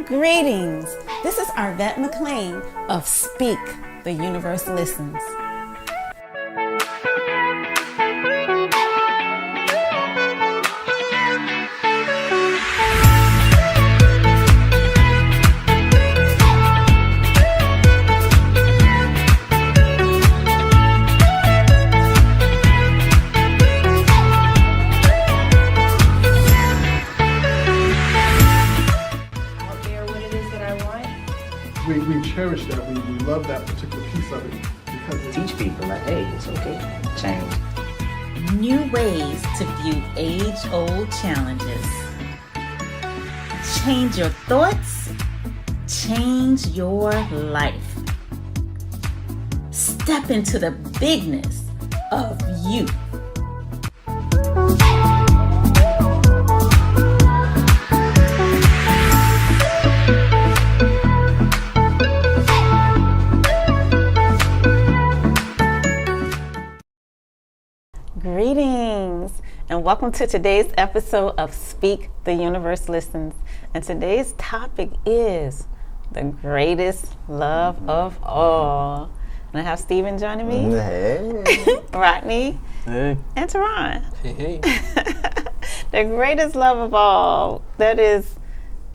Greetings. This is Arvette McLean of Speak, the Universe Listens. We cherish that. We love that particular piece of it because it teach people like, hey, it's okay, change. New ways to view age-old challenges. Change your thoughts, change your life. Step into the bigness of you. Greetings and welcome to today's episode of Speak, the Universe Listens. And today's topic is the greatest love of all. And I have Stephen joining me. Hey. Rodney. Hey. And Teron. Hey. The greatest love of all. That is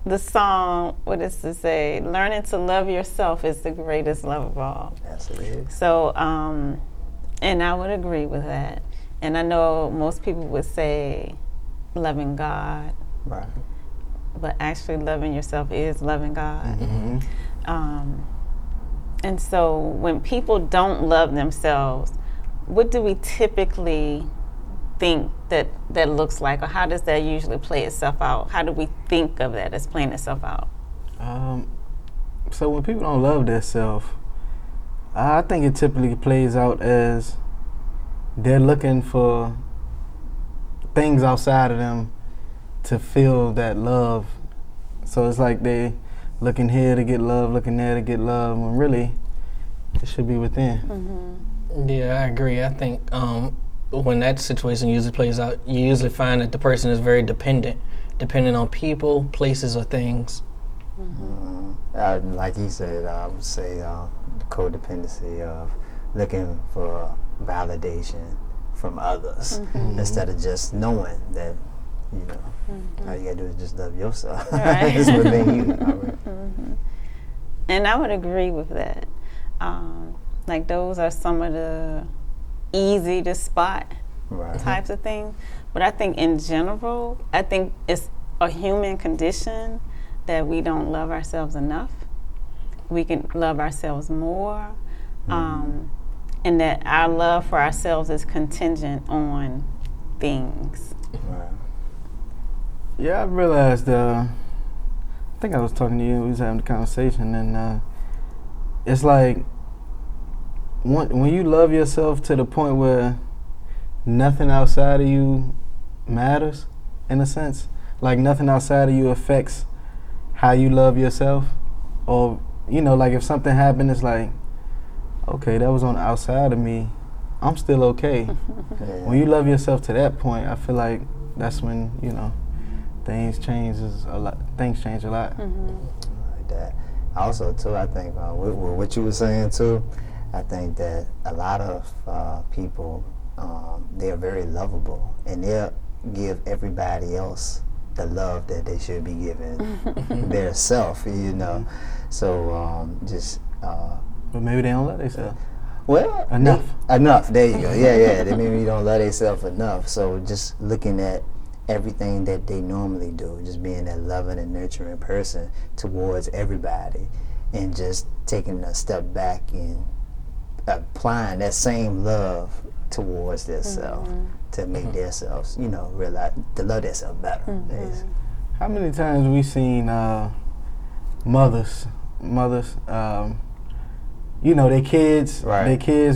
the song, what does it say? Learning to love yourself is the greatest love of all. Yes, it is. So, and I would agree with that. And I know most people would say loving God, Right. but actually loving yourself is loving God. Mm-hmm. And so when people don't love themselves, what do we typically think that looks like, or how does that usually play itself out? How do we think of that as playing itself out? So when people don't love themselves, I think it typically plays out as they're looking for things outside of them to feel that love. So it's like they looking here to get love, looking there to get love, when really it should be within. Mm-hmm. Yeah, I agree. I think when that situation usually plays out, you usually find that the person is very dependent on people, places, or things. Like he said, I would say the codependency of looking for validation from others instead of just knowing that, you know, all you gotta do is just love yourself. Right. It's within you. Right. And I would agree with that. Like those are some of the easy to spot types of things. But I think in general, I think it's a human condition that we don't love ourselves enough. We can love ourselves more. And that our love for ourselves is contingent on things. Right. Yeah, I realized, I think I was talking to you, we was having a conversation, and it's like, when you love yourself to the point where nothing outside of you matters, in a sense, like nothing outside of you affects how you love yourself, or, you know, like if something happened, it's like, okay, that was on the outside of me, I'm still okay. When you love yourself to that point, I feel like that's when, you know, things change a lot. Like that. Also, too, I think with what you were saying too, I think that a lot of people, they are very lovable, and they'll give everybody else the love that they should be giving their self, you know. So But maybe they don't love themselves. well, Enough. Enough. There you go. Yeah. They maybe don't love themselves enough. So just looking at everything that they normally do, just being that loving and nurturing person towards everybody, and just taking a step back and applying that same love towards themselves to make themselves, you know, realize to love themselves better. How many times we seen mothers, you know, their kids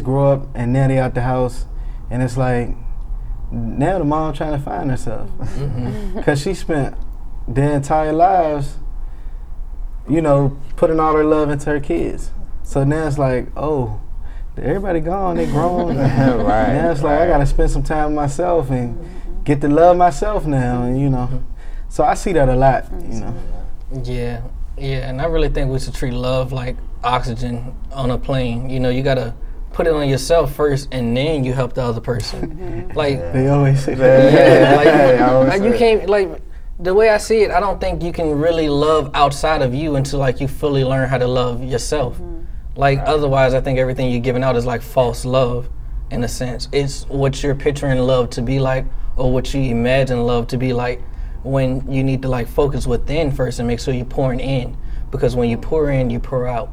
grow up and now they out the house, and it's like now the mom trying to find herself because she spent their entire lives, you know, putting all her love into her kids. So now it's like, oh, everybody gone, they grown. Now it's like I gotta spend some time with myself and get to love myself now, and you know. So I see that a lot, you know. Yeah, and I really think we should treat love like oxygen on a plane. You know, you gotta put it on yourself first, and then you help the other person. Like, They always say that. like you can't, like, the way I see it, I don't think you can really love outside of you until like you fully learn how to love yourself. Like, otherwise, I think everything you're giving out is like false love, in a sense. It's what you're picturing love to be like, or what you imagine love to be like, when you need to like focus within first and make sure you're pouring in, because when you pour in, you pour out.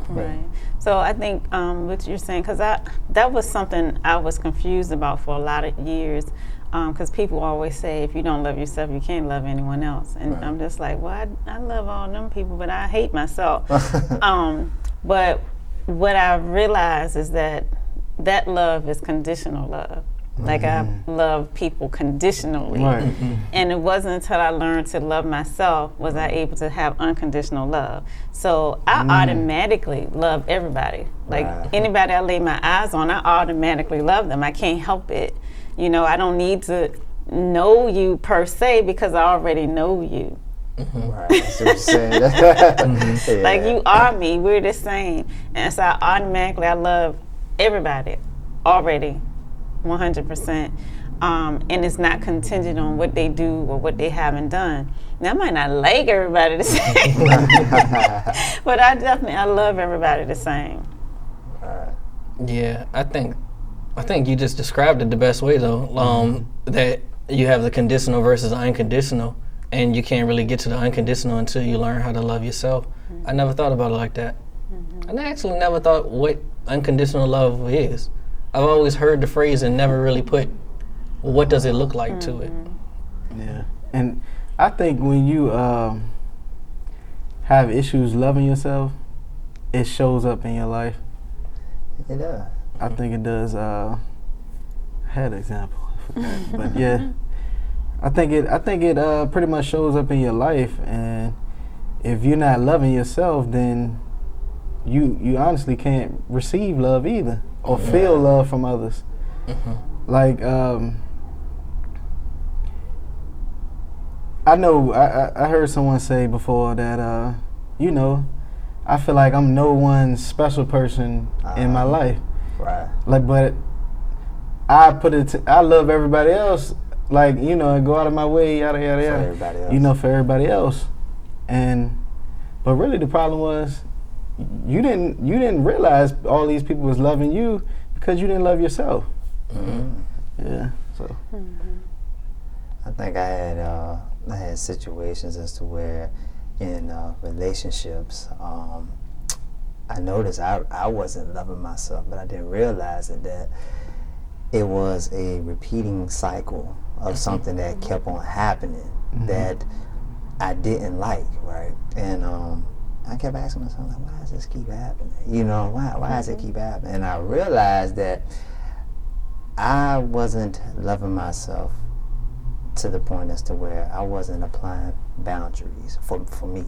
Right. So I think what you're saying, because that was something I was confused about for a lot of years, because people always say if you don't love yourself, you can't love anyone else, and I'm just like, well, I love all them people, but I hate myself. But what I realized is that love is conditional love. Like, I love people conditionally. Right. And it wasn't until I learned to love myself was I able to have unconditional love. So I automatically love everybody. Like, anybody I lay my eyes on, I automatically love them. I can't help it. You know, I don't need to know you per se, because I already know you. Right, that's what you're saying. Yeah. Like, you are me, we're the same. And so I love everybody already, 100%. And it's not contingent on what they do or what they haven't done. Now, I might not like everybody the same, but I love everybody the same. Yeah, I think you just described it the best way, though. That you have the conditional versus unconditional, and you can't really get to the unconditional until you learn how to love yourself. I never thought about it like that. And I actually never thought what unconditional love is. I've always heard the phrase and never really put what does it look like to it. Yeah, and I think when you have issues loving yourself, it shows up in your life. It does. I think it does. I had an example, but yeah, I think it pretty much shows up in your life. And if you're not loving yourself, then you honestly can't receive love either, or feel love from others. Like, I know I heard someone say before that you know, I feel like I'm no one special person in my life. Right. Like, but I love everybody else. Like, you know, go out of my way, yada yada yada. For everybody else. You know, for everybody else. But really, the problem was you didn't realize all these people was loving you because you didn't love yourself. Yeah. So. I think I had situations as to where in relationships, I noticed I wasn't loving myself, but I didn't realize that it was a repeating cycle of something that kept on happening that I didn't like, right? And I kept asking myself, like, why does this keep happening? You know, why does it keep happening? And I realized that I wasn't loving myself to the point as to where I wasn't applying boundaries for me,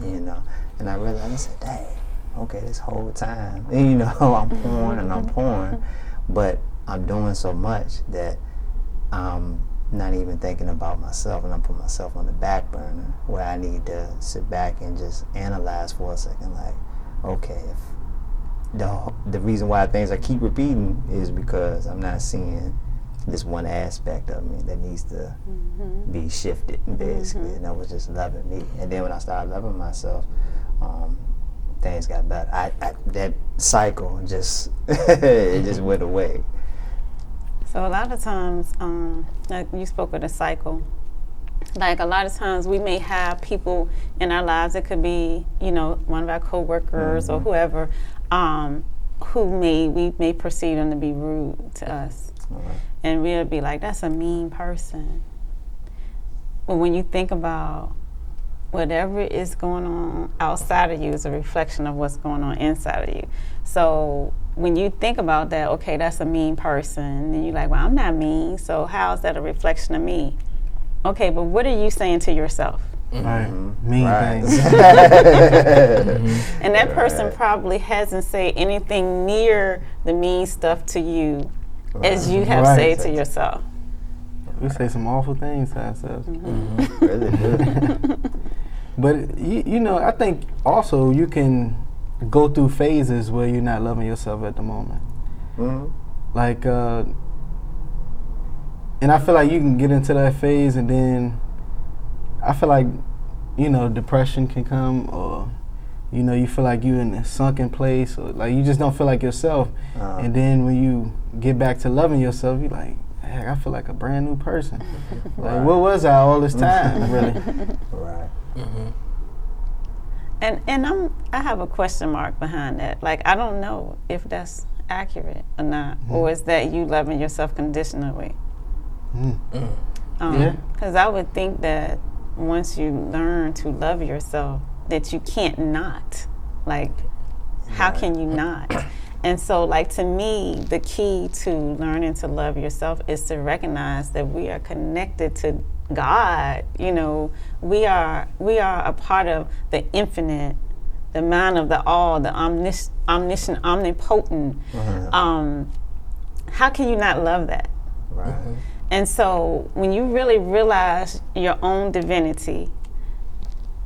you know. And I realized, I said, dang, okay, this whole time, you know, I'm pouring, but I'm doing so much that I'm not even thinking about myself, and I'm putting myself on the back burner, where I need to sit back and just analyze for a second, like, okay, if the reason why things I keep repeating is because I'm not seeing this one aspect of me that needs to be shifted, basically. And I was just loving me. And then when I started loving myself, things got better. That cycle just it just went away. So a lot of times, like you spoke of the cycle, like a lot of times we may have people in our lives, it could be, you know, one of our coworkers or whoever, we may perceive them to be rude to us. And we'll be like, that's a mean person. But when you think about whatever is going on outside of you is a reflection of what's going on inside of you. So when you think about that, okay, that's a mean person, and you're like, well, I'm not mean, so how is that a reflection of me? Okay, but what are you saying to yourself? Right. Mean things. And that person probably hasn't said anything near the mean stuff to you as you have said to yourself. We say some awful things to ourselves. Really good. But you know, I think also you can go through phases where you're not loving yourself at the moment. Like, and I feel like you can get into that phase, and then I feel like, you know, depression can come, or you know, you feel like you're in a sunken place, or like you just don't feel like yourself. And then when you get back to loving yourself, you're like, heck, I feel like a brand new person. Like, where was I all this time, really? Right. And I have a question mark behind that. Like, I don't know if that's accurate or not, or is that you loving yourself conditionally? Yeah. Because I would think that once you learn to love yourself, that you can't not. Like, how can you not? And so, like, to me, the key to learning to love yourself is to recognize that we are connected to God. You know, we are a part of the infinite, the mind of the all, the omniscient, omnipotent. How can you not love that? Right. And so when you really realize your own divinity,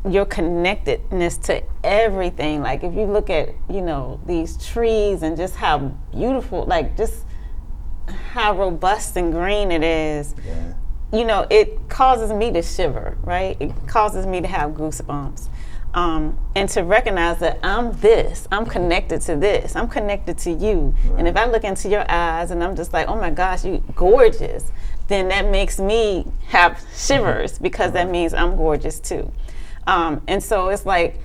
your connectedness to everything, like if you look at, you know, these trees and just how beautiful, like just how robust and green it is, you know, it causes me to shiver, right? It causes me to have goosebumps. And to recognize that I'm connected to this, I'm connected to you. Right. And if I look into your eyes and I'm just like, oh my gosh, you gorgeous, then that makes me have shivers, because that means I'm gorgeous too. And so it's like,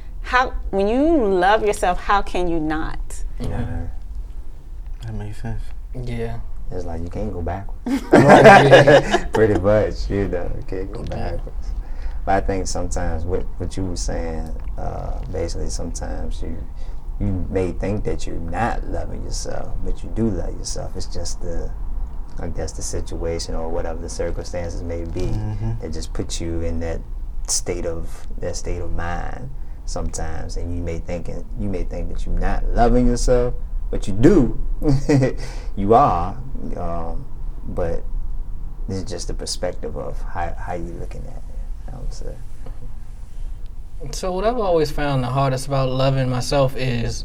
when you love yourself, how can you not? Yeah. That makes sense. Yeah. It's like you can't go backwards. Pretty much, you know, you can't go backwards. But I think sometimes what you were saying, basically sometimes you may think that you're not loving yourself, but you do love yourself. It's just the situation or whatever the circumstances may be that just puts you in that state of mind sometimes, and you may think that you're not loving yourself, but you do. You are, but it's just the perspective of how you're looking at it, I would say. So what I've always found the hardest about loving myself is,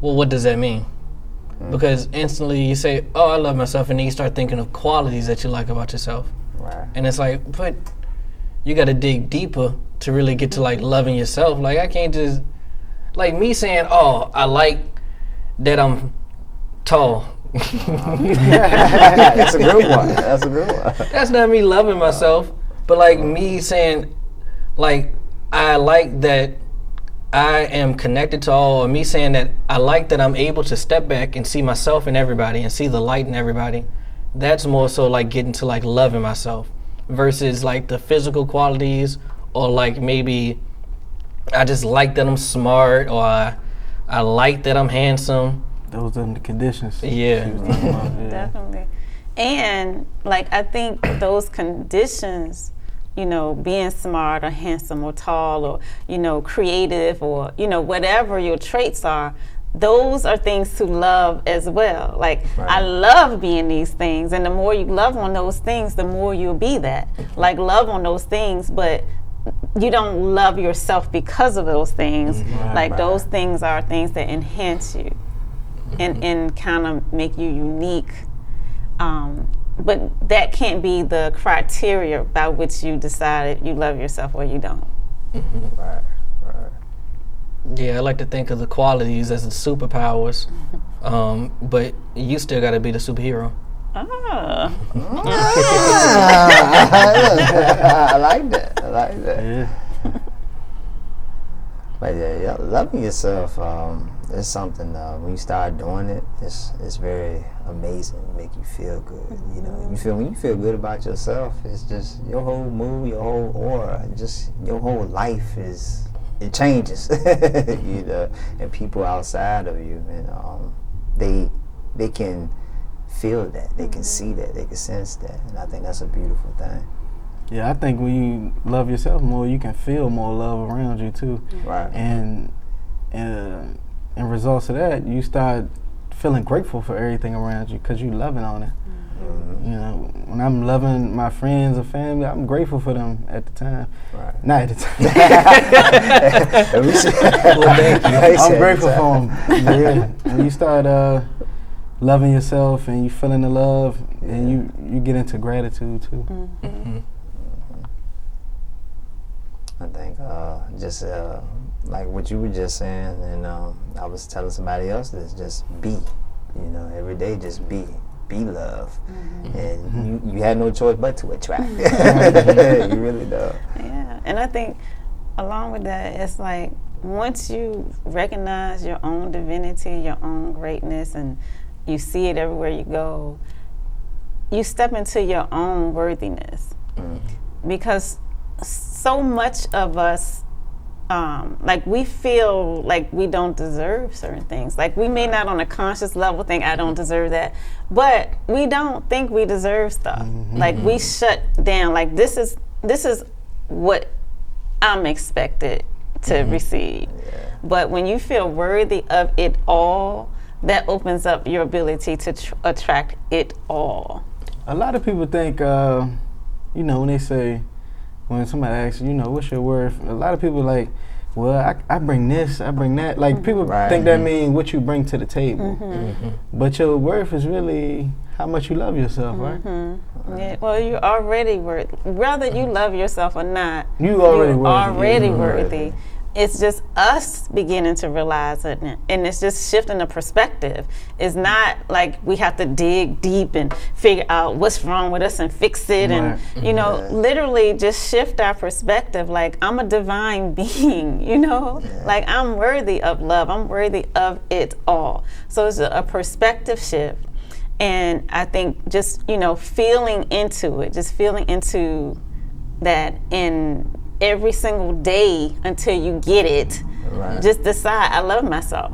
well, what does that mean? Because instantly you say, oh, I love myself, and then you start thinking of qualities that you like about yourself. Right. And it's like, but you got to dig deeper to really get to like loving yourself. Like, I can't just, like me saying, oh, I like that I'm tall. That's a good one. That's not me loving myself, but like me saying, like, I like that I am connected to all, or me saying that I like that I'm able to step back and see myself in everybody and see the light in everybody. That's more so like getting to like loving myself versus like the physical qualities, or like maybe I just like that I'm smart, or I like that I'm handsome. Those are the conditions. Yeah. Definitely. And like, I think those conditions, you know, being smart or handsome or tall or, you know, creative or, you know, whatever your traits are, those are things to love as well. Like, right. I love being these things, and the more you love on those things, the more you'll be that. Like, love on those things, but you don't love yourself because of those things. Like, those things are things that enhance you and kind of make you unique. But that can't be the criteria by which you decided you love yourself or you don't. Right. Yeah, I like to think of the qualities as the superpowers, but you still got to be the superhero. I like that. Yeah. But yeah, loving yourself is something. When you start doing it, it's very amazing. It make you feel good. You know, when you feel good about yourself, it's just your whole mood, your whole aura, just your whole life it changes. You know, and people outside of you, and they can feel that, they can see that, they can sense that, and I think that's a beautiful thing. Yeah, I think when you love yourself more, you can feel more love around you too. Right. And in results of that, you start feeling grateful for everything around you because you loving on it. You know, when I'm loving my friends or family, I'm grateful for them at the time. Right. Not at the time. Well, thank you. I'm grateful for them. Yeah. When you start loving yourself and you feeling the love, and you get into gratitude too. Mm-hmm. I think just like what you were just saying, and I was telling somebody else this, just be, every day just be love, and you had no choice but to attract. You really do. Yeah, and I think along with that, it's like once you recognize your own divinity, your own greatness, and you see it everywhere you go, you step into your own worthiness. Because so much of us, like we feel like we don't deserve certain things. Like we may not on a conscious level think I don't deserve that, but we don't think we deserve stuff. Like we shut down, like this is what I'm expected to receive. But when you feel worthy of it all, that opens up your ability to attract it all. A lot of people think, when they say, when somebody asks, what's your worth? A lot of people like, well, I bring this, I bring that. Like people think that means what you bring to the table. But your worth is really how much you love yourself, right? Yeah, well, you're already worthy. Whether you love yourself or not, you're already worthy. It's just us beginning to realize it, and it's just shifting the perspective. It's not like we have to dig deep and figure out what's wrong with us and fix it, and literally just shift our perspective. Like I'm a divine being, like I'm worthy of love. I'm worthy of it all. So it's a perspective shift, and I think just feeling into it, just feeling into that in every single day until you get it. Just decide I love myself.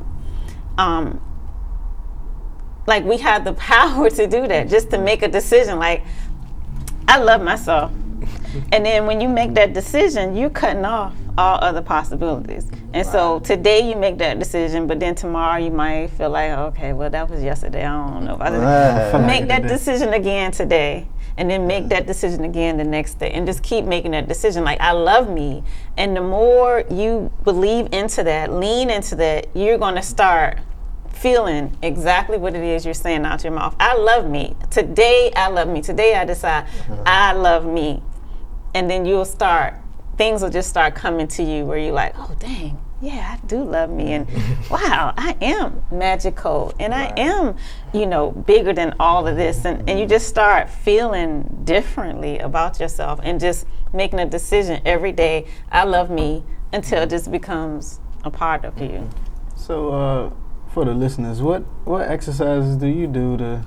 Like we have the power to do that, just to make a decision like I love myself. And then when you make that decision, you're cutting off all other possibilities. And so today you make that decision, but then tomorrow you might feel like, okay, well that was yesterday, I don't know. Make that decision again today. And then make that decision again the next day, and just keep making that decision. Like I love me, and the more you believe into that, lean into that, you're going to start feeling exactly what it is you're saying out your mouth. I love me today. I love me today. I decide I love me, and then things will just start coming to you where you're like, oh dang, yeah, I do love me, and wow, I am magical, and I am, bigger than all of this, and you just start feeling differently about yourself, and just making a decision every day, I love me, until it just becomes a part of you. So, for the listeners, what exercises do you do to,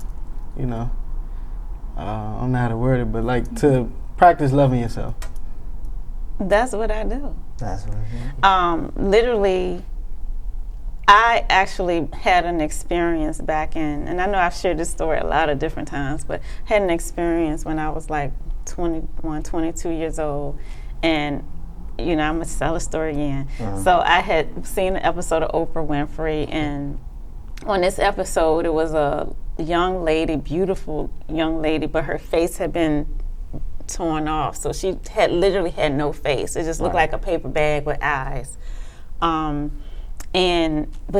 I don't know how to word it, but like to practice loving yourself? That's what I do. That's what I do. Literally, I actually had an experience back in, and I know I've shared this story a lot of different times, but had an experience when I was like 21, 22 years old, and I'm gonna tell a story again. So I had seen an episode of Oprah Winfrey, and on this episode, it was a young lady, beautiful young lady, but her face had been torn off, so she had literally had no face. It just looked like a paper bag with eyes, but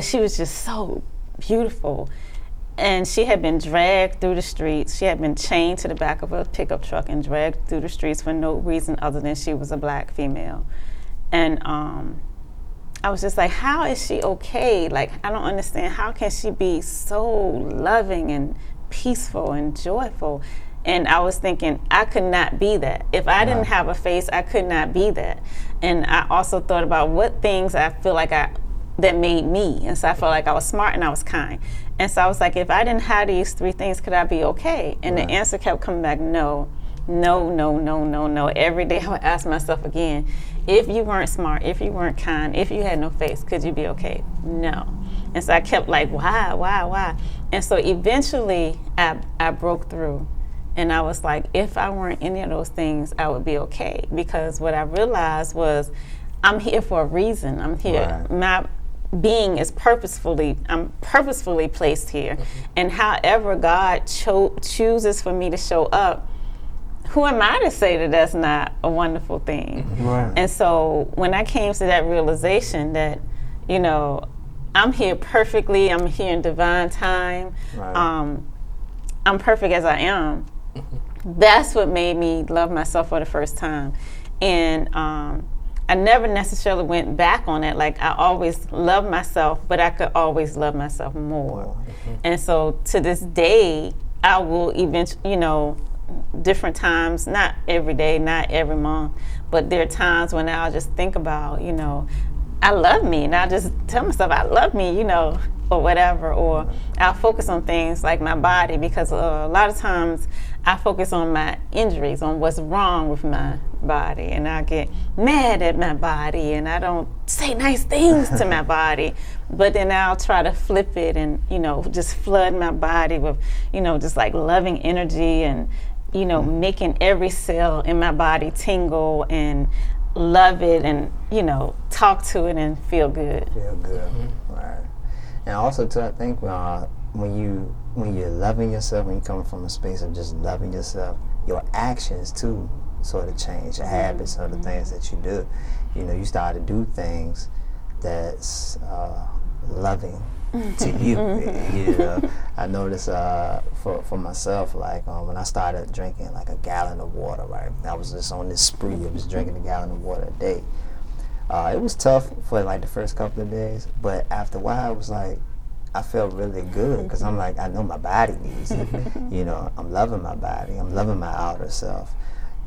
she was just so beautiful, and she had been dragged through the streets. She had been chained to the back of a pickup truck and dragged through the streets for no reason other than she was a black female. And I was just like, how is she okay? Like, I don't understand, how can she be so loving and peaceful and joyful? And I was thinking, I could not be that. If I didn't have a face, I could not be that. And I also thought about what things I feel like that made me. And so I felt like I was smart and I was kind. And so I was like, if I didn't have these three things, could I be okay? And the answer kept coming back, no. Every day I would ask myself again, if you weren't smart, if you weren't kind, if you had no face, could you be okay? No. And so I kept like, why? And so eventually I broke through. And I was like, if I weren't any of those things, I would be okay. Because what I realized was, I'm here for a reason. I'm here. being is I'm purposefully placed here. And however God chooses for me to show up, who am I to say that that's not a wonderful thing? Right. And so when I came to that realization that, you know, I'm here perfectly, I'm here in divine time, Right. I'm perfect as I am, that's what made me love myself for the first time. And I never necessarily went back on it. Like, I always loved myself, but I could always love myself more. And so to this day, I will eventually, you know, different times, not every day, not every month, but there are times when I'll just think about, you know, I love me, and I'll just tell myself I love me, you know, or whatever, or I'll focus on things like my body, because a lot of times I focus on my injuries, on what's wrong with my body, and I get mad at my body, and I don't say nice things to my body, but then I'll try to flip it and, you know, just flood my body with, you know, just like loving energy, and, you know, making every cell in my body tingle and love it, and, you know, talk to it and feel good. Feel good. Right. And also too, I think when you're loving yourself, when you're coming from a space of just loving yourself, your actions too sort of change, your habits or the things that you do. You know, you start to do things that's loving to you. You know, I noticed for myself, like when I started drinking like a gallon of water, right? I was just on this spree of just drinking a gallon of water a day. It was tough for like the first couple of days, but after a while, it was like I felt really good, because I'm like, I know my body needs it. You know, I'm loving my body, I'm loving my outer self,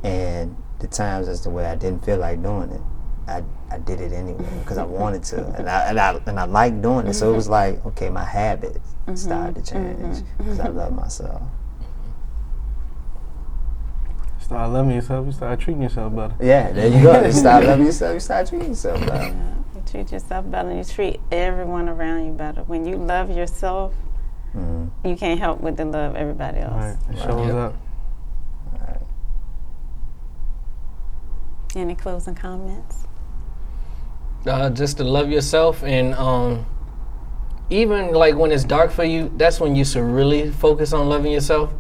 and the times as to where I didn't feel like doing it, I did it anyway because I wanted to, and I like doing it. So it was like, okay, my habits started to change because I love myself. Start loving yourself, you start treating yourself better. Yeah, there you go. You start loving yourself, you start treating yourself better. Yeah, you treat yourself better, and you treat everyone around you better. When you love yourself, you can't help but to love everybody else. Right. It shows up. Right. Any closing comments? Just to love yourself, and even like when it's dark for you, that's when you should really focus on loving yourself.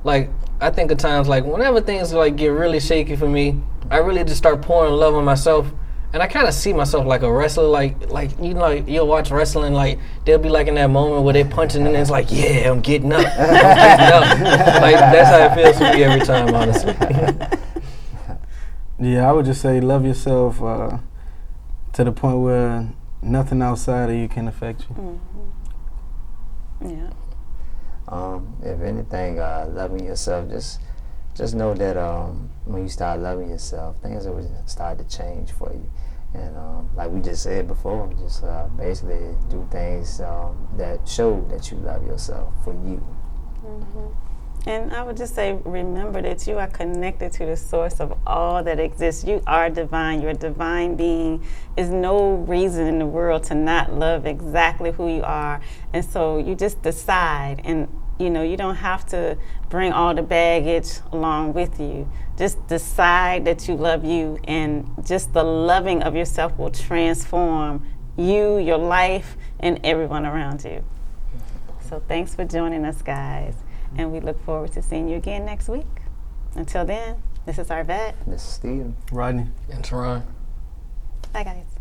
Like, I think of times like whenever things like get really shaky for me, I really just start pouring love on myself, and I kind of see myself like a wrestler. Like you know, like you'll watch wrestling, like they'll be like in that moment where they're punching and it's like, yeah, I'm getting up, I'm getting up. Like that's how it feels for me every time, honestly. Yeah, I would just say love yourself to the point where nothing outside of you can affect you. Yeah. If anything, loving yourself, just know that when you start loving yourself, things will start to change for you. And like we just said before, just basically do things that show that you love yourself for you. And I would just say, remember that you are connected to the source of all that exists. You are divine. You're a divine being. There's no reason in the world to not love exactly who you are. And so you just decide, and you know, you don't have to bring all the baggage along with you. Just decide that you love you, and just the loving of yourself will transform you, your life, and everyone around you. So thanks for joining us, guys. And we look forward to seeing you again next week. Until then, this is Arvette. This is Steve. Rodney. And Teron. Bye, guys.